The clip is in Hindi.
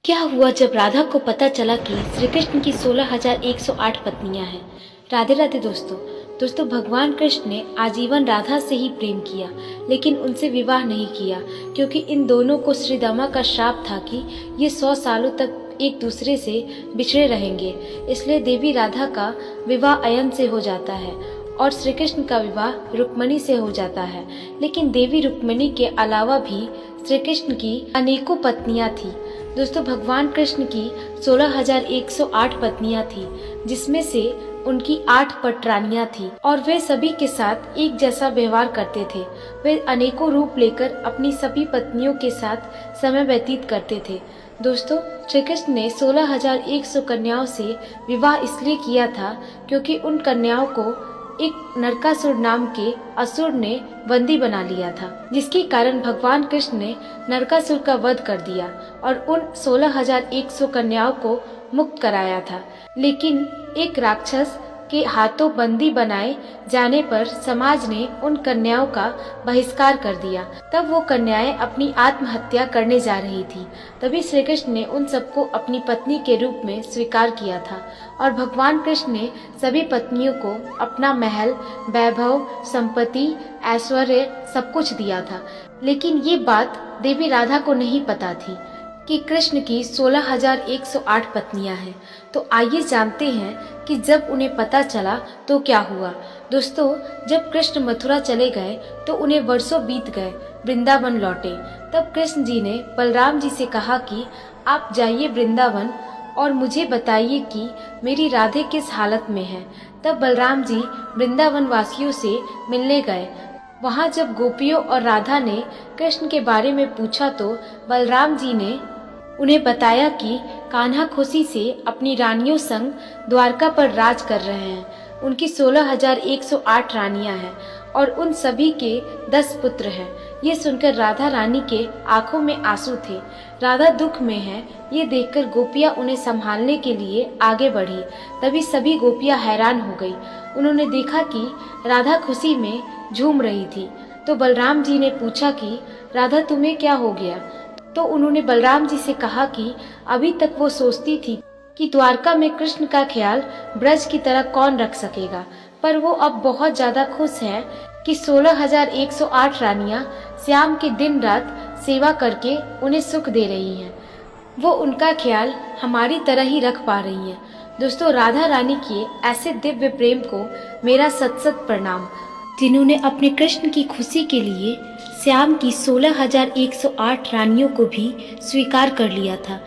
क्या हुआ जब राधा को पता चला कि श्री कृष्ण की 16,108 पत्नियां हैं। राधे राधे दोस्तों भगवान कृष्ण ने आजीवन राधा से ही प्रेम किया, लेकिन उनसे विवाह नहीं किया, क्योंकि इन दोनों को श्रीदामा का श्राप था कि ये 100 सालों तक एक दूसरे से बिछड़े रहेंगे। इसलिए देवी राधा का विवाह अयन से हो जाता है और श्री कृष्ण का विवाह रुक्मणी से हो जाता है। लेकिन देवी रुक्मणी के अलावा भी श्री कृष्ण की अनेकों पत्नियां थी। दोस्तों भगवान कृष्ण की 16,108 पत्नियां थी, जिसमें से उनकी 8 पटरानियां थी और वे सभी के साथ एक जैसा व्यवहार करते थे। वे अनेकों रूप लेकर अपनी सभी पत्नियों के साथ समय व्यतीत करते थे। दोस्तों श्री कृष्ण ने 16,100 कन्याओं से विवाह इसलिए किया था क्योंकि उन कन्याओं को एक नरकासुर नाम के असुर ने बंदी बना लिया था, जिसके कारण भगवान कृष्ण ने नरकासुर का वध कर दिया और उन 16,100 कन्याओं को मुक्त कराया था। लेकिन एक राक्षस के हाथों बंदी बनाए जाने पर समाज ने उन कन्याओं का बहिष्कार कर दिया। तब वो कन्याएं अपनी आत्महत्या करने जा रही थी। तभी श्री कृष्ण ने उन सबको अपनी पत्नी के रूप में स्वीकार किया था और भगवान कृष्ण ने सभी पत्नियों को अपना महल, वैभव, संपत्ति, ऐश्वर्य सब कुछ दिया था। लेकिन ये बात देवी राधा को नहीं पता थी कि कृष्ण की 16,108 पत्नियां हैं। तो आइए जानते हैं कि जब उन्हें पता चला तो क्या हुआ। दोस्तों जब कृष्ण मथुरा चले गए तो उन्हें वर्षों बीत गए, वृंदावन लौटे। तब कृष्ण जी ने बलराम जी से कहा कि आप जाइए वृंदावन और मुझे बताइए कि मेरी राधे किस हालत में है। तब बलराम जी वृंदावन वासियों से मिलने गए। वहाँ जब गोपियों और राधा ने कृष्ण के बारे में पूछा तो बलराम जी ने उन्हें बताया कि कान्हा खुशी से अपनी रानियों संग द्वारका पर राज कर रहे हैं। उनकी 16,108 रानियां हैं और उन सभी के 10 पुत्र हैं। ये सुनकर राधा रानी के आंखों में आंसू थे। राधा दुख में है, ये देखकर गोपियां उन्हें संभालने के लिए आगे बढ़ी। तभी सभी गोपियां हैरान हो गई। उन्होंने देखा कि राधा खुशी में झूम रही थी। तो बलराम जी ने पूछा कि राधा तुम्हें क्या हो गया। तो उन्होंने बलराम जी से कहा कि अभी तक वो सोचती थी कि द्वारका में कृष्ण का ख्याल ब्रज की तरह कौन रख सकेगा, पर वो अब बहुत ज्यादा खुश है कि 16,108 रानियां श्याम की दिन रात सेवा करके उन्हें सुख दे रही हैं। वो उनका ख्याल हमारी तरह ही रख पा रही हैं। दोस्तों राधा रानी के ऐसे दिव्य प्रेम को मेरा सत सत प्रणाम, जिन्होंने अपने कृष्ण की खुशी के लिए श्याम की 16,108 रानियों को भी स्वीकार कर लिया था।